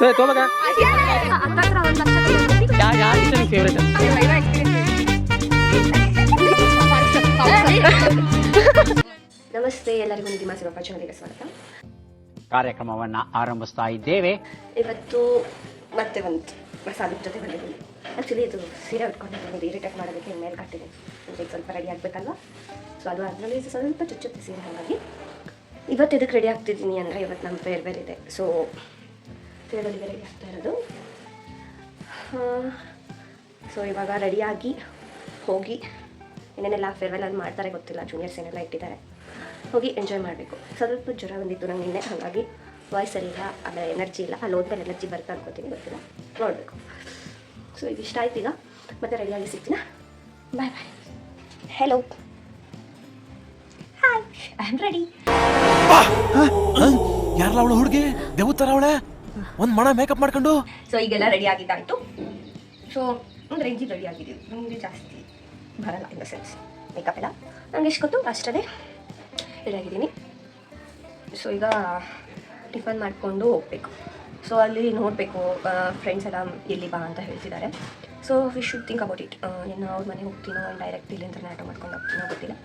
तो बघा या टीचर फेवरेट ನಮಸ್ತೆ ಎಲ್ಲರಿಗೂ ನಿಮ್ಮ ಶಿವಪ್ಪ ಚಾನಲ್ಗೆ ಸ್ವಾಗತ. ಕಾರ್ಯಕ್ರಮವನ್ನು ಆರಂಭಿಸ್ತಾ ಇದ್ದೇವೆ. ಇವತ್ತು ಮತ್ತೆ ಒಂದು ಮಸಾಲೆ ಜೊತೆ ಬಂದಿದ್ದೀನಿ. ಆ್ಯಕ್ಚುಲಿ ಇದು ಸೀರೆ ಉಟ್ಕೊಂಡಿದ್ದೀನಿ, ಇರಿಟೇಟ್ ಮಾಡೋದಕ್ಕೆ ಮೇಲೆ ಕಟ್ಟಿದ್ದೀನಿ. ಈಗ ಸ್ವಲ್ಪ ರೆಡಿ ಆಗಬೇಕಲ್ವ, ಸೊ ಅದು ಅದರಲ್ಲಿ ಸ್ವಲ್ಪ ಚುಚ್ಚುತ್ತೆ ಸೀರೆ. ಹಾಗಾಗಿ ಇವತ್ತು ಇದಕ್ಕೆ ರೆಡಿ ಆಗ್ತಿದ್ದೀನಿ ಅಂದರೆ ಇವತ್ತು ನಮ್ಮ ಫೇರ್ವೆಲ್ ಇದೆ, ಸೊ ಫೇರ್ವೆಲ್ಗೆ ರೆಡಿ ಆಗ್ತಾ ಇರೋದು. ಸೊ ಇವಾಗ ರೆಡಿಯಾಗಿ ಹೋಗಿ ಏನೇನೆಲ್ಲ ಫೇರ್ವೆಲಲ್ಲಿ ಮಾಡ್ತಾರೆ ಗೊತ್ತಿಲ್ಲ, ಜೂನಿಯರ್ಸ್ ಏನೆಲ್ಲ ಇಟ್ಟಿದ್ದಾರೆ, ಹೋಗಿ ಎಂಜಾಯ್ ಮಾಡಬೇಕು. ಸ್ವಲ್ಪ ಜ್ವರ ಬಂದಿತ್ತು ನಂಗೆ ನಿನ್ನೆ, ಹಾಗಾಗಿ ವಾಯ್ಸ್ ಸರಿ ಇಲ್ಲ, ಆಮೇಲೆ ಎನರ್ಜಿ ಇಲ್ಲ. ಅಲ್ಲಿ ಹೋದ್ಮೇಲೆ ಎನರ್ಜಿ ಬರ್ತಾ ಅನ್ಕೋತೀನಿ, ಗೊತ್ತಿಲ್ಲ, ನೋಡಬೇಕು. ಸೊ ಇದು ಇಷ್ಟ ಆಯ್ತು. ಈಗ ಮತ್ತೆ ರೆಡಿಯಾಗಿ ಸಿಗ್ತೀನ. Bye bye. Hello, hi, I am ready. ಯಾರಲ್ಲ ಅವಳು ಹುಡುಗಿ ದೇವತರ ಅವಳೆ ಒಂದು ಮಣ ಮೇಕಪ್ ಮಾಡ್ಕೊಂಡು. ಸೊ ಈಗೆಲ್ಲ ರೆಡಿ ಆಗಿದ್ದಾಯಿತು. ಸೊ ಒಂದು ರೇಂಜಿಗೆ ರೆಡಿ ಆಗಿದ್ದೀವಿ. ನನಗೆ ಜಾಸ್ತಿ ಬರಲ್ಲ ಇನ್ ದ ಸೆನ್ಸ್ ಮೇಕಪ್ ಎಲ್ಲ, ನಂಗೆ ಎಷ್ಟು ಗೊತ್ತು ಅಷ್ಟೇ ರೆಡಿ ಆಗಿದ್ದೀನಿ. ಸೊ ಈಗ ಟಿಫನ್ ಮಾಡಿಕೊಂಡು ಹೋಗಬೇಕು. ಸೊ ಅಲ್ಲಿ ನೋಡಬೇಕು, ಫ್ರೆಂಡ್ಸ್ ಎಲ್ಲ ಇಲ್ಲಿ ಬಾ ಅಂತ ಹೇಳ್ತಿದ್ದಾರೆ. So we should think about it. ಇನ್ನು ಅವ್ರ ಮನೆಗೆ ಹೋಗ್ತೀನೋ ಡೈರೆಕ್ಟ್ ಇಲ್ಲಿ ಅಂತ ಆಟೋ ಮಾಡ್ಕೊಂಡು ಹೋಗ್ತೀನೋ ಗೊತ್ತಿಲ್ಲ.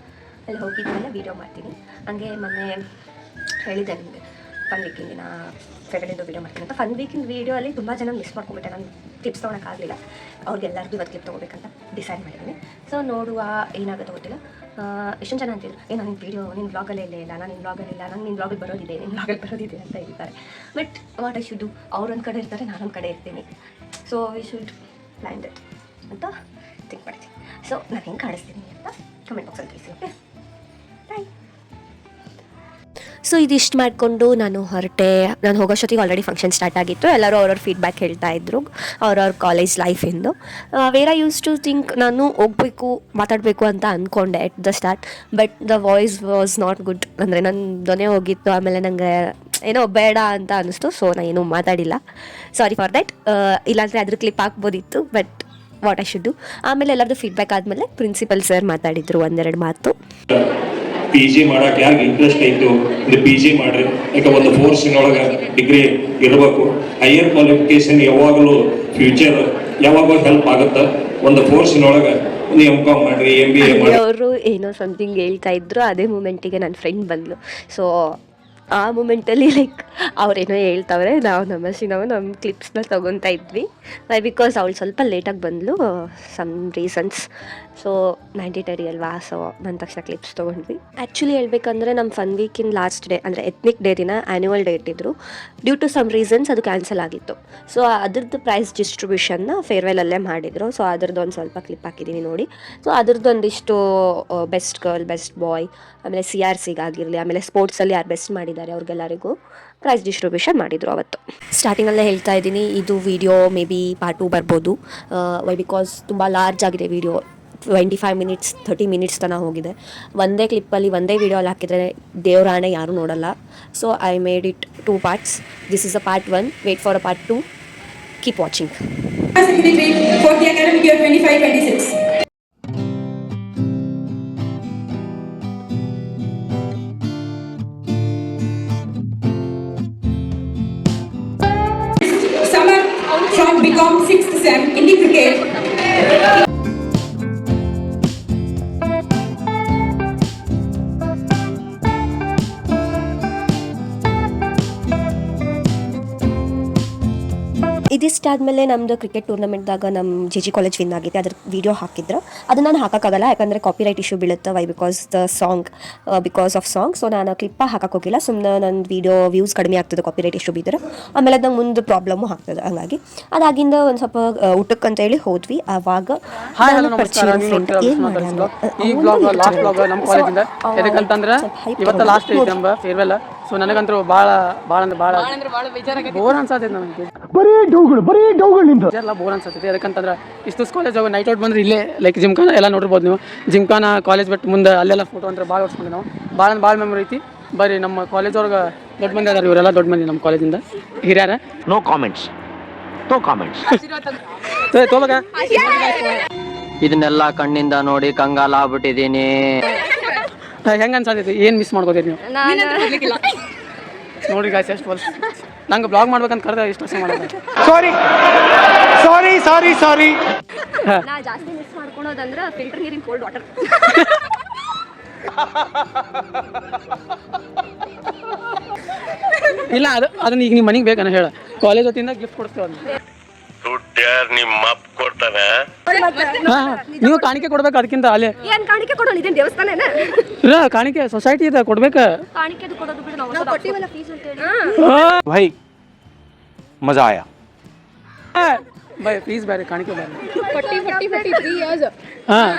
ಅಲ್ಲಿ ಹೋಗಿದ್ಮೇಲೆ ವೀಡಿಯೋ ಮಾಡ್ತೀನಿ. ಹಂಗೆ ಮೊನ್ನೆ ಹೇಳಿದ್ದೆ ನಿಮಗೆ ಫನ್ ವೀಕಿಂಗ್ ದಿನ ಫೆವಲಿಂದು ವೀಡಿಯೋ ಮಾಡ್ತೀನಿ ಅಂತ. ಫನ್ ವೀಕಿಂಗ್ ವೀಡಿಯೋ ಅಲ್ಲಿ ತುಂಬ ಜನ ಮಿಸ್ ಮಾಡ್ಕೊಂಬಿಟ್ಟೆ. ನಾನು ಕ್ಲಿಪ್ಸ್ ತೊಗೊಳಕ್ಕಾಗಲಿಲ್ಲ, ಅವ್ರಿಗೆಲ್ಲರಿಗೂ ಇವತ್ತು ಕ್ಲಿಪ್ ತೊಗೋಬೇಕಂತ ಡಿಸೈಡ್ ಮಾಡಿದ್ದೀನಿ. ಸೊ ನೋಡುವ ಏನಾಗುತ್ತೆ ಗೊತ್ತಿಲ್ಲ. ಎಷ್ಟೊಂದು ಜನ ಅಂತಿದ್ರು, ನಾನು ನಿನ್ನ ವೀಡಿಯೋ ನಿನ್ನ ಬ್ಲಾಗಲ್ಲೇ ಇಲ್ಲ, ನಾನು ನಿನ್ನ ಬ್ಲಾಗಲ್ಲಿ ಇಲ್ಲ, ನಾನು ನಿನ್ನ ಬ್ಲಾಗಲ್ಲಿ ಬರೋದಿದೆ, ನಿನ್ನ ಬ್ಲಾಗಲ್ಲಿ ಬರೋದಿದೆ ಅಂತ ಹೇಳ್ತಾರೆ. But what I should do, ಅವ್ರೊಂದು ಕಡೆ ಇರ್ತಾರೆ, ನಾನೊಂದು ಕಡೆ ಇರ್ತೀನಿ. So we should plan that ಅಂತ ಥಿಂಕ್ ಮಾಡ್ತೀನಿ. ಸೊ ನಾನು ಹೆಂಗೆ ಕಾಣಿಸ್ತೀನಿ ಅಂತ ಕಮೆಂಟ್ ಬಾಕ್ಸಲ್ಲಿ ತಿಳಿಸಿ. ಓಕೆ, ಬಾಯ್. ಸೊ ಇದಿಷ್ಟು ಮಾಡಿಕೊಂಡು ನಾನು ಹೊರಟೆ. ನಾನು ಹೋಗೋಷ್ಟೊತ್ತಿಗೆ ಆಲ್ರೆಡಿ ಫಂಕ್ಷನ್ ಸ್ಟಾರ್ಟ್ ಆಗಿತ್ತು. ಎಲ್ಲರೂ ಅವ್ರವ್ರ ಫೀಡ್ಬ್ಯಾಕ್ ಹೇಳ್ತಾ ಇದ್ರು ಅವ್ರವ್ರ ಕಾಲೇಜ್ ಲೈಫಿಂದು. Where I use to think ನಾನು ಹೋಗಬೇಕು ಮಾತಾಡಬೇಕು ಅಂತ ಅಂದ್ಕೊಂಡೆ at the start, but the voice was not good. ಅಂದರೆ ನನ್ನ ದೊನೆ ಹೋಗಿತ್ತು, ಆಮೇಲೆ ನನಗೆ ಏನೋ ಬೇಡ ಅಂತ ಅನ್ನಿಸ್ತು. ಸೊ ನಾನು ಏನೂ ಮಾತಾಡಿಲ್ಲ, ಸಾರಿ ಫಾರ್ ದ್ಯಾಟ್. ಇಲ್ಲಾಂದರೆ ಅದ್ರ ಕ್ಲಿಪ್ ಹಾಕ್ಬೋದಿತ್ತು, but what I should do. ಆಮೇಲೆ ಎಲ್ಲರದ್ದು ಫೀಡ್ಬ್ಯಾಕ್ ಆದಮೇಲೆ ಪ್ರಿನ್ಸಿಪಲ್ ಸರ್ ಮಾತಾಡಿದರು ಒಂದೆರಡು ಮಾತು. ಪಿ ಜಿ ಮಾಡಕ್ಕೆ ಯಾಕೆ ಇಂಟ್ರೆಸ್ಟ್ ಐತು ಇದು ಪಿ ಜಿ ಮಾಡ್ರಿ. ಯಾಕೆ ಒಂದು ಫೋರ್ಸಿನೊಳಗೆ ಡಿಗ್ರಿ ಇರಬೇಕು. ಹೈಯರ್ ಕ್ವಾಲಿಫಿಕೇಶನ್ ಯಾವಾಗಲೂ ಫ್ಯೂಚರ್ ಯಾವಾಗಲೂ ಹೆಲ್ಪ್ ಆಗುತ್ತೆ. ಒಂದು ಫೋರ್ಸಿನೊಳಗೆ ಒಂದು M.Com ಮಾಡ್ರಿ, MBA ಮಾಡಿ. ಅವರು ಏನೋ ಸಮಥಿಂಗ್ ಹೇಳ್ತಾ ಇದ್ರು, ಅದೇ ಮೂಮೆಂಟಿಗೆ ನನ್ನ ಫ್ರೆಂಡ್ ಬಂದ್ಲು. ಸೊ ಆ ಮೂಮೆಂಟಲ್ಲಿ ಲೈಕ್ ಅವ್ರೇನೋ ಹೇಳ್ತವ್ರೆ, ನಾವು ನಮ್ಮ ಕ್ಲಿಪ್ಸ್ನ ತೊಗೊತಾ ಇದ್ವಿ. ಬಿಕಾಸ್ ಅವಳು ಸ್ವಲ್ಪ ಲೇಟಾಗಿ ಬಂದಳು, ಸಮ್ ರೀಸನ್ಸ್. ಸೊ ಮ್ಯಾಂಡೇಟರಿ ಅಲ್ವಾ, ಸೊ ಬಂದ ತಕ್ಷಣ ಕ್ಲಿಪ್ಸ್ ತೊಗೊಂಡ್ವಿ. ಆ್ಯಕ್ಚುಲಿ ಹೇಳ್ಬೇಕಂದ್ರೆ ನಮ್ಮ ಫನ್ ವೀಕಿನ ಲಾಸ್ಟ್ ಡೇ ಅಂದರೆ ಎತ್ನಿಕ್ ಡೇ ದಿನ ಆ್ಯನ್ಯುವಲ್ ಡೇ ಇಟ್ಟಿದ್ರು. ಡ್ಯೂ ಟು ಸಮ್ ರೀಸನ್ಸ್ ಅದು ಕ್ಯಾನ್ಸಲ್ ಆಗಿತ್ತು. ಸೊ ಅದ್ರದ್ದು ಪ್ರೈಸ್ ಡಿಸ್ಟ್ರಿಬ್ಯೂಷನ್ನ ಫೇರ್ವೆಲಲ್ಲೇ ಮಾಡಿದರು. ಸೊ ಅದ್ರದ್ದು ಒಂದು ಸ್ವಲ್ಪ ಕ್ಲಿಪ್ ಹಾಕಿದ್ದೀವಿ ನೋಡಿ. ಸೊ ಅದ್ರದ್ದು ಒಂದಿಷ್ಟು ಬೆಸ್ಟ್ ಗರ್ಲ್, ಬೆಸ್ಟ್ ಬಾಯ್, ಆಮೇಲೆ CRCಗಾಗಿರಲಿ, ಆಮೇಲೆ ಸ್ಪೋರ್ಟ್ಸಲ್ಲಿ ಯಾರು ಬೆಸ್ಟ್ ಮಾಡಿದ್ದಾರೆ ಅವ್ರಿಗೆಲ್ಲರಿಗೂ ಪ್ರೈಸ್ ಡಿಸ್ಟ್ರಿಬ್ಯೂಷನ್ ಮಾಡಿದರು ಅವತ್ತು. ಸ್ಟಾರ್ಟಿಂಗಲ್ಲೇ ಹೇಳ್ತಾ ಇದ್ದೀನಿ, ಇದು ವಿಡಿಯೋ ಮೇ ಬಿ ಪಾರ್ಟ್ 2 ಬರ್ಬೋದು. ಬಿಕಾಸ್ ತುಂಬ ಲಾರ್ಜ್ ಆಗಿದೆ ವಿಡಿಯೋ. 25 ಮಿನಿಟ್ಸ್ 30 ಮಿನಿಟ್ಸ್ ತನಕ ಹೋಗಿದೆ. ಒಂದೇ ಕ್ಲಿಪ್ಪಲ್ಲಿ ಒಂದೇ ವಿಡಿಯೋಲ್ಲಿ ಹಾಕಿದರೆ ದೇವರಾಣೆ ಯಾರೂ ನೋಡಲ್ಲ. So I made it 2 parts. This is a part 1. Wait for a part 2. Keep watching. For the academic year 25-26. Summer from BCom 6th sem in the cricket. ಇದಿಷ್ಟಾದಮೇಲೆ ನಮ್ಮದು ಕ್ರಿಕೆಟ್ ಟೂರ್ನಮೆಂಟ್ದಾಗ ನಮ್ಮ JG ಕಾಲೇಜ್ ವಿನ್ ಆಗಿದೆ. ಅದ್ರ video ಹಾಕಿದ್ರು. ಅದು ನಾನು ಹಾಕೋಕ್ಕಾಗಲ್ಲ, ಯಾಕಂದರೆ copyright issue ಬೀಳುತ್ತೆ. Why because the song, because of song. So ನಾನು ಕ್ಲಿಪ್ಪ ಹಾಕೋಕ್ಕೋಗಿಲ್ಲ, ಸುಮ್ಮನೆ ನನ್ನ ವೀಡಿಯೋ ವ್ಯೂಸ್ ಕಡಿಮೆ ಆಗ್ತದೆ ಕಾಪಿರೈಟ್ ಇಶ್ಯೂ ಬಿದ್ದರೆ. ಆಮೇಲೆ ಅದು ನಂಗೆ ಮುಂದೆ ಪ್ರಾಬ್ಲಮ್ಮು ಆಗ್ತದೆ. ಹಂಗಾಗಿ ಅದಾಗಿಂದ ಒಂದು ಸ್ವಲ್ಪ ಊಟಕ್ಕಂತ ಹೇಳಿ ಹೋದ್ವಿ. ಆವಾಗ ಏನು ಇವತ್ತು ಲಾಸ್ಟ್ ಐತಿ ನಮ್ಮ ಫೇರ್ವೆಲ್. ಸೊ ನನಗಂತೂ ಭಾಳ ಬೋರ್ ಅನ್ಸತೈತೆ. ನನಗೆ ಎಲ್ಲ ಬೋರ್ ಅನ್ಸತೈತಿ. ಯಾಕಂತಂದ್ರೆ ಇಷ್ಟು ಕಾಲೇಜ್ ಹೋಗಿ ನೈಟ್ ಔಟ್ ಬಂದ್ರೆ ಇಲ್ಲೇ ಲೈಕ್ ಜಿಮ್ಖಾನ ಎಲ್ಲ ನೋಡಿರ್ಬೋದು ನೀವು. ಜಿಮ್ಖಾನ ಕಾಲೇಜ್ ಬಿಟ್ಟು ಮುಂದೆ ಅಲ್ಲೆಲ್ಲ ಫೋಟೋ ಅಂದ್ರೆ ಭಾಳ ಹೊಡ್ಸ್ಕೊಂಡ್ವಿ ನಾವು. ಭಾಳ ಮೆಮೊರಿ ಐತಿ. ಬರೀ ನಮ್ಮ ಕಾಲೇಜ್ ಅವ್ರಿಗೆ ದೊಡ್ಡ ಮಂದಿ ಅದಾರ, ಇವರೆಲ್ಲ ದೊಡ್ಡ ಮಂದಿ ನಮ್ಮ ಕಾಲೇಜಿಂದ ಹಿರಿಯರ. No comments. ಇದನ್ನೆಲ್ಲ ಕಣ್ಣಿಂದ ನೋಡಿ ಕಂಗಾಲ ಆಗ್ಬಿಟ್ಟಿದೀನಿ. ಹೆಂಗ ಅನ್ಸತೈತಿ? ಏನ್ ಮಿಸ್ ಮಾಡ್ಕೋತೀರಿ ನೀವು? ನೋಡಿ ಗಾಯ್ಸ್, ಎಷ್ಟು ವರ್ಷ ನಂಗೆ ಬ್ಲಾಗ್ ಮಾಡ್ಬೇಕಂತ ಕರೆದ ಇಷ್ಟು ವರ್ಷ ಮಾಡೋದು. ಸಾರಿ ನಾ ಜಾಸ್ತಿ ಮಿಸ್ ಮಾಡ್ಕೊಳೋದಂದ್ರೆ ಫಿಲ್ಟರ್ ನೀರಿನ ಕೋಲ್ಡ್ ವಾಟರ್. ಇಲ್ಲ ಅದನ್ನ ಈಗ ನಿಮ್ಮ ಮನೆಗೆ ಬೇಕನ್ನ ಹೇಳ, ಕಾಲೇಜ್ ಹೊತ್ತಿಂದ ಗಿಫ್ಟ್ ಕೊಡ್ತೇವೆ ಅದನ್ನ. ನಿಮ್ಮ ಅಪ್ಪ ಕೊಡ್ತಾನೆ. ನೀವು ಕಾಣಿಕೆ ಕೊಡ್ಬೇಕು ಅದಕ್ಕಿಂತ ಅಲ್ಲೇ ಏನ್ ಕಾಣಿಕೆ ಕೊಡೋಣ, ಇದೇನು ದೇವಸ್ಥಾನ ಇಲ್ಲ ಕಾಣಿಕೆ ಸೊಸೈಟಿ ಇದೆ ಕೊಡ್ಬೇಕು. ಕಾಣಿಕೆ ಕೊಡೋದು ಬಿಡು, ನಾವು ಕೊಟ್ಟಿವಲ್ಲ ಫೀಸ್ ಅಂತ ಹೇಳಿ. भाई मजा आया. ಬೈ ಪ್ಲೀಸ್ ಬೇರೆ ಕಾಣಿಕೆ ಬೇರೆ. 3 years. ಹಾಂ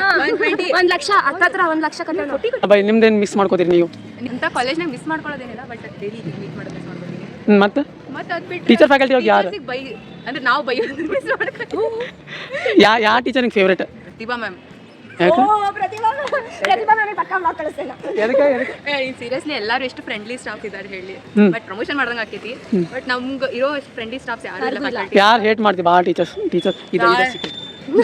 1 ಲಕ್ಷ ಹತ್ತತ್ರ 1 ಲಕ್ಷ ಕಟ್ಟೋಣ. ಬೈ ನಿಮ್ದೇನು ಮಿಸ್ ಮಾಡ್ಕೋತೀರಿ ನೀವು? ಇಂಥ ಕಾಲೇಜ್ನಾಗ ಮಿಸ್ ಮಾಡ್ಕೊಳ್ಳೋದೇನಿಲ್ಲ, ಬಟ್ ಡೈಲಿ ಮೀಟ್ ಮಾಡೋದು ಮಿಸ್ ಮಾಡ್ಕೊತೀನಿ. ಮತ್ತೆ ಮತ್ತೆ ಅದು ಬಿಟ್ಟು ಟೀಚರ್ ಫ್ಯಾಕಲ್ಟಿ ಹೋಗಿ ಯಾರು ಬೈ ಅಂದ್ರೆ ನಾವು ಬೈಯೋದು ಮಿಸ್ ಮಾಡ್ಕೊತೀವಿ. ಯಾವ ಟೀಚರ್ ನಿಂಗೆ ಫೇವ್ರೇಟ್? ಪ್ರತಿಭಾ ಮ್ಯಾಮ್. ಯಾಕೆ ಪ್ರತಿಭಾ ನಾನು ಪಕ್ಕ ಬ್ಲಾಗ್ ಕಳಿಸ್ತೇನೆ. ಸೀರಿಯಸ್ಲಿ ಎಲ್ಲರೂ ಎಷ್ಟು ಫ್ರೆಂಡ್ಲಿ ಸ್ಟಾಫ್ ಇದ್ದಾರೆ ಹೇಳಿ, ಬಟ್ ಪ್ರಮೋಷನ್ ಮಾಡ್ದಂಗೆ ಆಕೈತಿ. ಬಟ್ ನಮ್ಗೆ ಇರೋ ಫ್ರೆಂಡ್ಲಿ ಸ್ಟಾಫ್ಸ್ ಯಾರು ಇಲ್ಲ faculty. ಯಾರು ಹೇಟ್ ಮಾಡ್ತೀವಿ ಭಾಳ ಟೀಚರ್ಸ್ ಇದು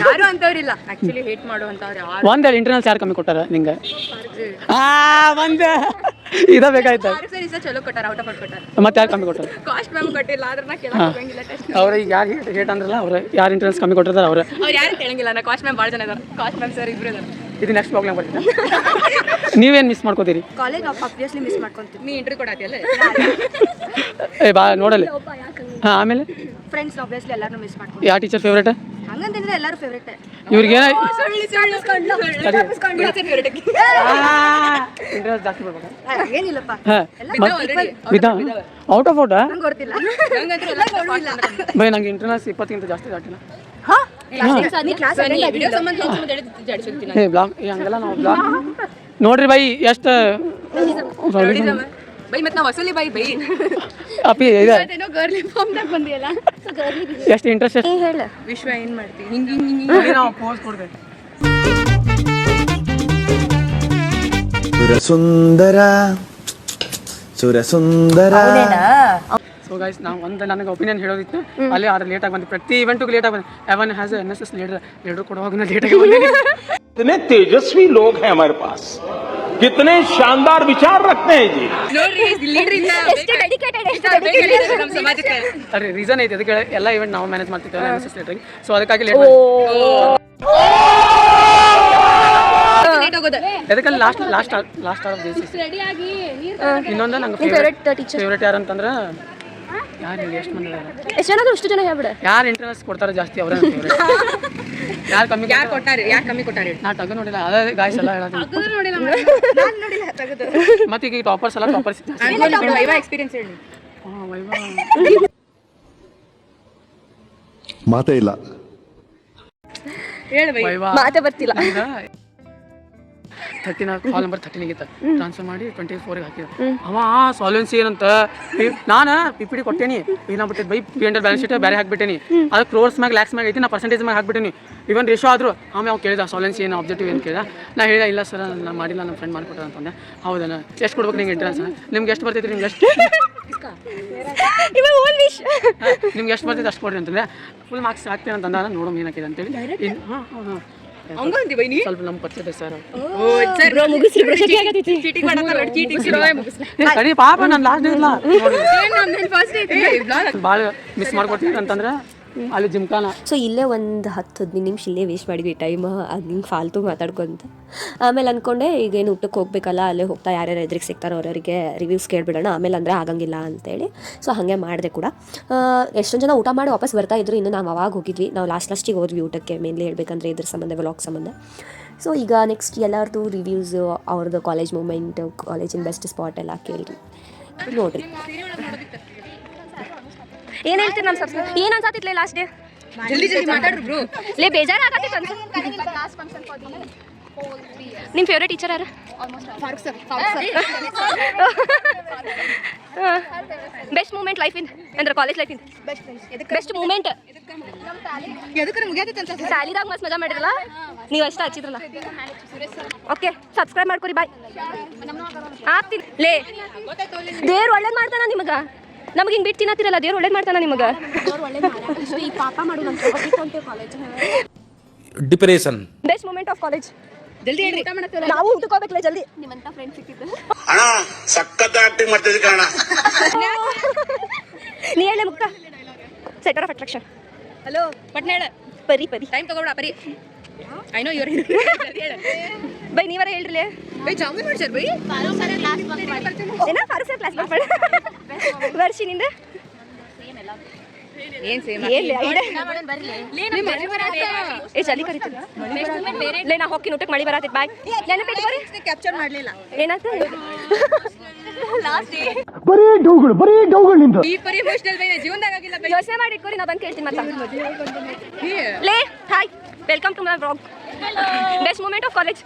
ಯಾರು ಅಂತವ್ರಿಲ್ಲ ಆಕ್ಚುಲಿ ಹೇಟ್ ಮಾಡುವಂತವ್ರು ಯಾರು. ಒಂದೆರಡು ಇಂಟರ್ನಲ್ಸ್ ಯಾರು ಕಮ್ಮಿ ಕೊಟ್ಟಾರ ನಿಂಗೆ? ಒಂದೇ ಇದ ಬೇಕಾಯ್ತು. ಸರ್ ಈ ಸಲ ಚಲೋ ಕೊಟ್ಟಾರ, ಔಟ್ ಆಫ್ ಔಟ್ ಕೊಟ್ಟಾರ. ಮತ್ತೆ ಯಾರು ಕಮ್ಮಿ ಕೊಟ್ಟಾರ? ಕಾಸ್ಟ್ ಮ್ಯಾಮ್ ಕೊಟ್ಟಿಲ್ಲ, ಆದ್ರೆ ನಾ ಕೇಳಕ್ ಹೋಗಂಗಿಲ್ಲ. ಟೆಸ್ಟ್ ಅವ್ರು ಈಗ ಯಾರು ಹೇಟ್ ಅಂದ್ರಲ್ಲ ಅವ್ರು ಯಾರು ಇಂಟರ್ನಲ್ಸ್ ಕಮ್ಮಿ ಕೊಟ್ಟಿರ್ತಾರೆ ಅವ್ರು. ಅವ್ರು ಯಾರು ಕೇಳಂಗಿಲ್ಲ, ನಾ ಕಾಸ್ಟ್ ಮ್ಯಾಮ್ ಭಾಳ ಜನ ಇದಾರೆ. ಕಾಸ್ಟ್ ಮ್ಯಾಮ್ ಸರ್ ಇಬ್ರು ಇದಾರೆ. ಇದು ನೆಕ್ಸ್ಟ್ ಪ್ರಾಬ್ಲಮ್ ಬರ್ತೀನಿ. ನೀವೇನು ಮಿಸ್ ಮಾಡ್ಕೋತೀರಿ? ಕಾಲೇಜ್ ಆಬ್ವಿಯಸ್ಲಿ ಮಿಸ್ ಮಾಡ್ಕೊಂತೀನಿ. ನೀ ಇಂಟರ್ವ್ಯೂ ಕೊಡಾತಿಯಲ್ಲ. ಬಾ ನೋಡಲಿ. ಹಾಂ ಆಮೇಲೆ ಫ್ರೆಂಡ್ಸ್ ಆಬ್ವಿಯಸ್ಲಿ ಎಲ್ಲಾರನ್ನೂ ಮಿಸ್ ಮಾಡ್ಕೊಂಡು. ಯಾವ ಟೀಚರ್ ಫೇವ್ರೇಟ್? ಹಂಗಂತಂದ್ರೆ ಎಲ್ಲರೂ ಫೇವ್ರೇಟ್. ಇವ್ರಿಗೆ ಇಂಟರ್ನಲ್ಸ್ ಜಾಸ್ತಿ ಬರ್ಬೇಕು. ಏನಿಲ್ಲಪ್ಪ, ಹಾಂ ವಿಧಾ ಔಟ್ ಆಫ್ ಔಟಾ? ಗೊತ್ತಿಲ್ಲ. ಬೈ ನಂಗೆ ಇಂಟರ್ನಲ್ಸ್ 20ಗಿಂತ ಜಾಸ್ತಿ ದಾಟಿಲ್ಲ. ಏ ಬ್ಲಾಗ್ ಹಂಗೆಲ್ಲ ನಾವು ಬ್ಲಾಗ್ ನೋಡ್ರಿ ಬೈ ಎಷ್ಟು ಬೈ ಮತ್ತೆ ನಾವು ವಸೂಲಿ ಬೈ ಅಪ್ಪಿ ಇದೆ ಏನೋ ಗರ್ಲಿ ಫಾರ್ಮ್ದಾಗ ಬಂದಿಯಲ್ಲ. ಎಷ್ಟು ಇಂಟ್ರೆಸ್ಟ್ ಎಷ್ಟು ಹೇಳ ವಿಶ್ವ ಏನ್ ಮಾಡ್ತೀವಿ ಹಿಂಗೆ ನಾವು ಪೋಸ್ ಕೊಡ್ಬೇಕು. ಸುರಸುಂದರ ಸೊ ಗೈಸ್ ನಾವು ನನಗೆ ಒಪಿನಿಯನ್ ಹೇಳೋದಿತ್ತು ಅಲ್ಲಿ, ಆದ್ರೆ ಲೇಟಾಗಿ ಬಂದು ಪ್ರತಿ ಇವೆಂಟ್ಗೂ ಲೇಟಾಗಿ ಬಂದು. ಎವನ್ ಹ್ಯಾಸ್ NSS ಲೀಡರ್ ಕೊಡುವಾಗ ಲೇಟಾಗಿ ಬಂದು. कितने तेजस्वी लोग हैं हमारे पास, कितने शानदार विचार रखते हैं जी. ನೋಡ್ರಿ ಲೀಡರ್ ಇಂದ ಎಷ್ಟು ಡೆಡಿಕೇಟೆಡ್, ಎಷ್ಟು ಡೆಡಿಕೇಟೆಡ್ ನಮ್ಮ ಸಮಾಜಕ್ಕೆ. ಅರೆ ರೀಸನ್ ಐತೆ ಅದಕ್ಕೆ ಎಲ್ಲ ಇವೆಂಟ್ ನಾವು ಮ್ಯಾನೇಜ್ ಮಾಡ್ತಿದ್ದೇವೆ NSS ಲೀಡರ್ಗೆ. ಸೊ ಅದಕ್ಕಾಗಿ ಲೇಟ್ ಲೇಟ್ ಆಗೋದು. ಅದಕ್ಕೆ ಲಾಸ್ಟ್ ಆಫ್ ದಿಸ್ ಇನ್ನೊಂದು ನಂಗೆ ಫೇವ್ರೇಟ್ ಟೀಚರ್ ಫೇವ್ರೇಟ್ ಯಾರು ಅಂತಂದ್ರೆ ಯಾರು ಹೇಳಿ ಎಷ್ಟು ಮಂದಿ ಇದ್ದಾರೆ? ಎಷ್ಟು ಜನ ಅಷ್ಟು ಜನ ಹೇಳ್ಬಿಡ. ಯಾರು ಇಂಟರ್ನಲ್ಸ್ ಕೊಡ್ತಾರೆ ಜಾಸ್ತಿ ಅವರೇ ಫೇವ್ರೇಟ್. ಯಾರು ಕಮ್ಮಿ ಯಾರು ಕೊಟ್ಟಾರೆ, ಯಾರು ಕಮ್ಮಿ ಕೊಟ್ಟಾರೆ? ನಾ ಟಗ್ ನೋಡಿಲ್ಲ, ಅದೇ ಗಾಯ್ಸ್ ಎಲ್ಲ ಹೇಳೋದು. ನೋಡಿಲ್ಲ ನಾನು ನೋಡಿಲ್ಲ ತೆಗೆದು. ಮತ್ತೆ ಈಗ ಟಾಪರ್ಸ್ ಎಲ್ಲ ಟಾಪರ್ಸ್ ವೈವಾ ಎಕ್ಸ್ಪೀರಿಯನ್ಸ್ ಹೇಳಿ. ಮಾತೇ ಇಲ್ಲ. ಹೇಳು ಬೈ. ಮಾತೇ ಬರ್ತಿಲ್ಲ. 13 ಕಾಲ್ ನಂಬರ್ 13 ಟ್ರಾನ್ಸ್ಫರ್ ಮಾಡಿ 24ಗೆ ಹಾಕಿದ. ಅವ ಸಾಲ್ವೆನ್ಸಿ ಏನಂತ ನಾನು PPT ಕೊಟ್ಟೇನಿ, ಏನಾಗ್ಬಿಟ್ಟೆ ಬೈ P&L ಬ್ಯಾಲೆನ್ಸ್ ಶೀಟ್ ಬೇರೆ ಹಾಕ್ಬಿಟ್ಟೇನಿ. ಅದು ಕ್ರೋರ್ಸ್ ಮ್ಯಾಗ ಲ್ಯಾಕ್ಸ್ ಮ್ಯಾಗ ಐತಿ, ನಾ ಪರ್ಸೆಂಟೇಜ್ ಮ್ಯಾಗ ಹಾಕ್ಬಿಟ್ಟೇನಿ. ಇವನ್ ರೇಷೋ ಆದರೂ ಆಮೇಲೆ ಅವ್ನು ಕೇಳಿದ ಸಾಲ್ವೆನ್ಸಿ ಏನು ಆಬ್ಜೆಕ್ಟಿವ್ ಏನು ಕೇಳಿದ. ನಾ ಹೇಳಿದ ಇಲ್ಲ ಸರ್ ನಾನು ಮಾಡಿಲ್ಲ, ನಮ್ಮ ಫ್ರೆಂಡ್ ಮಾಡಿಕೊಟ್ಟ ಅಂತಂದೆ. ಹೌದಾ ಎಷ್ಟು ಕೊಡ್ಬೇಕು ನಿಮ್ಗೆ ಇಂಟರ್ನೆನ್ಸ್? ನಿಮ್ಗೆ ಎಷ್ಟು ಬರ್ತೈತಿ? ನಿಮ್ಗೆ ಎಷ್ಟು ನಿಮ್ಗೆ ಎಷ್ಟು ಬರ್ತೈತೆ ಅಷ್ಟು ಕೊಡ್ರಿ ಅಂತಂದ್ರೆ ಫುಲ್ ಮಾರ್ಕ್ಸ್ ಹಾಕ್ತೇನೆ ಅಂತಂದ. ನೋಡೋಣ ಏನಾಕಿದೆ ಅಂತೇಳಿ. ಹಂಗ ಅಂದಿ ಬೈ ನೀ ಸ್ವಲ್ಪ ನಮ್ಮ ಪರಿಚಯ ಸರ್. ಓ ಸರ್ ಬ್ರೋ ಮುಗಿಸ್ರಿ ಬ್ರೋ, ಚೀಟಿಂಗ್ ಮಾಡತ್ತಲ್ಲ ಚೀಟಿಂಗ್ ಸಿರೋಯ ಮುಗಿಸ್ರಿ. ಸರಿ ಪಾಪ ನಾನು ಲಾಸ್ಟ್ ಡೇ ಇಲ್ಲ ನಾನು ಫಸ್ಟ್ ಐತಿ ಬ್ಲಾಗ್ ಭಾಳ ಮಿಸ್ ಮಾಡ್ಕೊಡ್ತೀನಿ ಅಂತಂದ್ರೆ ಅಲ್ಲಿ ಜಿಮ್ಖಾನ. ಸೊ ಇಲ್ಲೇ ಒಂದು 10-15 ನಿಮಿಷ ಇಲ್ಲೇ ವೇಸ್ಟ್ ಮಾಡಿದ್ವಿ ಟೈಮ್, ಅದು ಹಿಂಗೆ ಫಾಲ್ತು ಮಾತಾಡ್ಕೊಂತ. ಆಮೇಲೆ ಅಂದ್ಕೊಂಡೆ ಈಗೇನು ಊಟಕ್ಕೆ ಹೋಗ್ಬೇಕಲ್ಲ, ಅಲ್ಲೇ ಹೋಗ್ತಾ ಯಾರ್ಯಾರು ಎದುರಿಗೆ ಸಿಗ್ತಾರೋ ಅವರವರಿಗೆ ರಿವ್ಯೂಸ್ ಕೇಳಿಬಿಡೋಣ, ಆಮೇಲೆ ಅಂದರೆ ಆಗಂಗಿಲ್ಲ ಅಂತೇಳಿ. ಸೊ ಹಾಗೆ ಮಾಡಿದೆ ಕೂಡ. ಎಷ್ಟೊಂದು ಜನ ಊಟ ಮಾಡಿ ವಾಪಸ್ ಬರ್ತಾ ಇದ್ರು. ಇನ್ನು ನಾವು ಅವಾಗ ಹೋಗಿದ್ವಿ, ನಾವು ಲಾಸ್ಟಿಗೆ ಹೋದ್ವಿ ಊಟಕ್ಕೆ, ಮೇನ್ಲಿ ಹೇಳ್ಬೇಕಂದ್ರೆ ಇದ್ರ ಸಂಬಂಧ, ವ್ಲಾಗ್ ಸಂಬಂಧ. ಸೊ ಈಗ ನೆಕ್ಸ್ಟ್ ಎಲ್ಲರದ್ದು ರಿವ್ಯೂಸ್, ಅವ್ರದ್ದು ಕಾಲೇಜ್ ಮೂಮೆಂಟ್, ಕಾಲೇಜಿನ ಬೆಸ್ಟ್ ಸ್ಪಾಟ್ ಎಲ್ಲ ಕೇಳಿರಿ ನೋಡಿರಿ. ಏನು ಹೇಳ್ತೀರಿ ನಮ್ಮ ಸಬ್ಸ್ಕ್ರೈಬ್? ಏನು ಅನ್ಸಾತಿತ್ಲೇ ಲಾಸ್ಟ್ ಡೇ? ಜಲ್ದಿ ಜಲ್ದಿ ಮಾತಾಡ್ರಿ ಬ್ರೋ. ಲೇ ಬೇಜಾರಾಗತ್ತಿತ್ತು ನಿಮ್ಮ ಫೇವ್ರೇಟ್ ಟೀಚರ್ ಯಾರು? ಬೆಸ್ಟ್ ಮೂಮೆಂಟ್ ಲೈಫ್ ಇನ್ ಅಂದ್ರೆ ಕಾಲೇಜ್ ಲೈಫ್ ಇನ್ ಬೆಸ್ಟ್ ಮೂಮೆಂಟ್ ಎದಕ್ಕೆ ಮುಗಿಯತೈತೆ ಅಂತ ಸ್ಯಾಲಿದಾಗ ಮಸ್ತ್ ಮಜಾ ಮಾಡಿರಲ್ಲ ನೀವು, ಅಷ್ಟ ಹಚ್ಚಿದ್ರಲ್ಲ. ಓಕೆ ಸಬ್ಸ್ಕ್ರೈಬ್ ಮಾಡ್ಕೊರಿ, ಬಾಯ್. ಆಗ್ತೀನಿ ಲೇ, ದೇವ್ರು ಒಳ್ಳೇದು ಮಾಡ್ತಾನ ನಿಮಗೆ. ನಮ್ಗೆ ಹಿಂಗೆ ಬಿಟ್ಟು ತಿನ್ನತ್ತಿರಲ್ಲ, ದೇವ್ರು ಒಳ್ಳೇದು ಮಾಡ್ತಾನ ನಿಮಗೆ. ಈ ಪಾಪ ಮಾಡೋಣ depression. Best moment of college. ಜಲ್ದಿ ಹೇಳ್ರಿ, ಊಟ ಮಾಡತ್ತಲ್ಲ. ನಾವು ಊಟಕ್ಕೆ ಹೋಗ್ಬೇಕಲ್ಲ ಜಲ್ದಿ. ನಿಮ್ಮಂತ ಫ್ರೆಂಡ್ಸ್ ಸಿಕ್ಕಿದ್ದು ಅಣ್ಣ ಸಖತ್ ಆಕ್ಟಿಂಗ್ ಮಾಡ್ತಿದ್ದೆ ಕಣ. ನೀ ಹೇಳೆ ಮುಕ್ತ ಸೆಂಟರ್ ಆಫ್ ಅಟ್ರಾಕ್ಷನ್. ಹಲೋ ಪಟ್ನಾಳ ಪರಿ ಟೈಮ್ ತಗೋಬೇಡ ಪರಿ. ಐ ನೋ ಯುವರ್ ಬೈ ನೀವರ ಹೇಳ್ರಿ. ಬೈ ಜಾಮೂನ್ ಮಾಡ್ಸರ್ ಬೈ. ಏನ ಫಾರೂಕ್ ಸರ್ ಕ್ಲಾಸ್ ಬರ್ಬೇಡ. ವರ್ಷಿನಿಂದ ಏನ್ ಸೇಮ್ ಏ ಜಲ್ದಿ ಕರಿತೀನಿ. ಲೇ ನಾ ಹೋಗಿ ಊಟಕ್ಕೆ ಮಳಿ ಬರತೈತಿ. ಬಾಯ್ ನೆನಪಿಟ್ಟು ಬರ್ರಿ. ಕ್ಯಾಪ್ಚರ್ ಮಾಡ್ಲಿಲ್ಲ ಏನಾಯ್ತು ಲಾಸ್ಟ್ ಡೇ ಬರೀ ಡೌಗಳು ನಿಂದು. ಈ ಪರಿ ಎಮೋಷನಲ್ ಬೈ ಜೀವನದಾಗ ಆಗಿಲ್ಲ ಬೈ. ಯೋಚನೆ ಮಾಡಿ ಇಟ್ಕೊರಿ, ನಾ ಬಂದು ಕೇಳ್ತೀನಿ ಮತ್ತೆ. ಲೇ hi, welcome to my vlog. Best moment of college.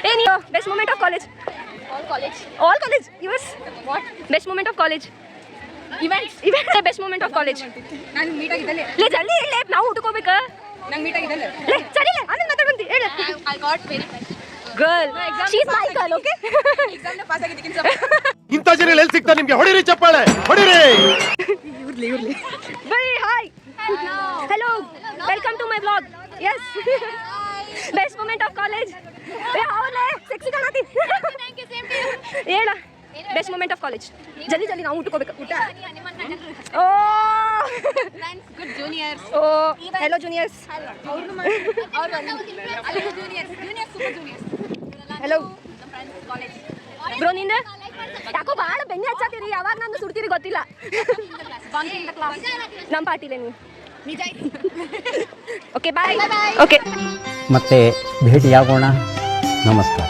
ಏ ನೀವು best moment of college. All college yours. Best moment of college. Event best moment of college. ನಾನು ಮೀಟ್ ಆಗಿದ್ದಲ್ಲ. ಲೇ ಜಲ್ದಿ ಹೇಳಿ, ನಾವು ಊಟಕ್ಕೆ ಹೋಗ್ಬೇಕಾ? ನಂಗೆ ಮೀಟ್ ಆಗಿದ್ದಲ್ಲ. ಲೇ ಸರಿ ಆಮೇಲೆ ಮಾತಾಡ್ಬಂತಿ ಹೇಳು. I got very girl, she is my girl. Okay, exam ನ ಪಾಸ್ ಆಗಿದ್ದಕ್ಕಿಂತ ಇಂಥ ಜನ ಎಲ್ಲಿ ಸಿಗ್ತಾ ನಿಮ್ಗೆ? ಹೊಡಿರಿ ಚಪ್ಪಾಳೆ, ಹೊಡಿರಿ. Bye hi, hello, welcome to my vlog. Yes, best moment of college. ಏ ಅವಲೇ ಸೆಕ್ಸಿ ಕಾಣತಿ. ಹೇಳ ಬೆಸ್ಟ್ ಮೂಮೆಂಟ್ ಆಫ್ ಕಾಲೇಜ್. ಜಲ್ದಿ ನಾವು ಊಟಕ್ಕೆ ಹೋಗ್ಬೇಕು. ಊಟ ಓ ಗುಡ್ ಜೂನಿಯರ್ಸ್. ಓ ಹೆಲೋ ಜೂನಿಯರ್ಸ್. ಹೆಲೋ ಬ್ರೋ, ನಿಂದ ಯಾಕೋ ಭಾಳ ಬೆನ್ನಿ ಹಚ್ಚಾತೀರಿ. ಯಾವಾಗ ನಂದು ಸುಡ್ತೀರಿ ಗೊತ್ತಿಲ್ಲ. ನಮ್ಮ ಪಾರ್ಟಿಲೇ ನೀವು. Okay bye. ಓಕೆ ಮತ್ತೆ ಭೇಟಿಯಾಗೋಣ. ನಮಸ್ಕಾರ.